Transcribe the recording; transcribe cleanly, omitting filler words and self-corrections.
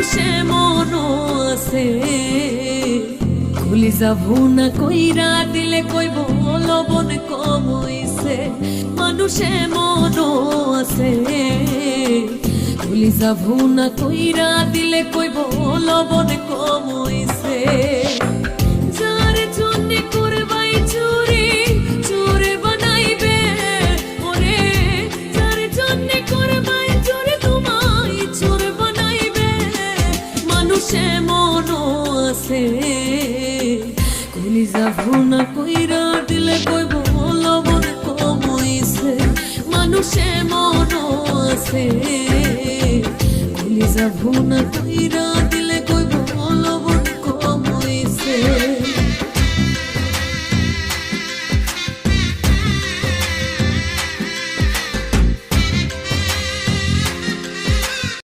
মানুষে মনও আছে খুলি যাবো না কইরা দিলে কইব লবণ কম হইছে মানুষে মনও আছে খুলি যাবো না কইরা দিলে কইব লবণ কম হইছে যার জন্য করবাই চুরি চোরে বানাইবে ওরে যার জন্য করবাই চুরি তোমায় চোর বানাইবে মানুষে মনও আছে খুলি যাবো না কইরা দিলে কইব লবণ কম হইছে মানুষে মনও আছে খুলি যাবো না কইরা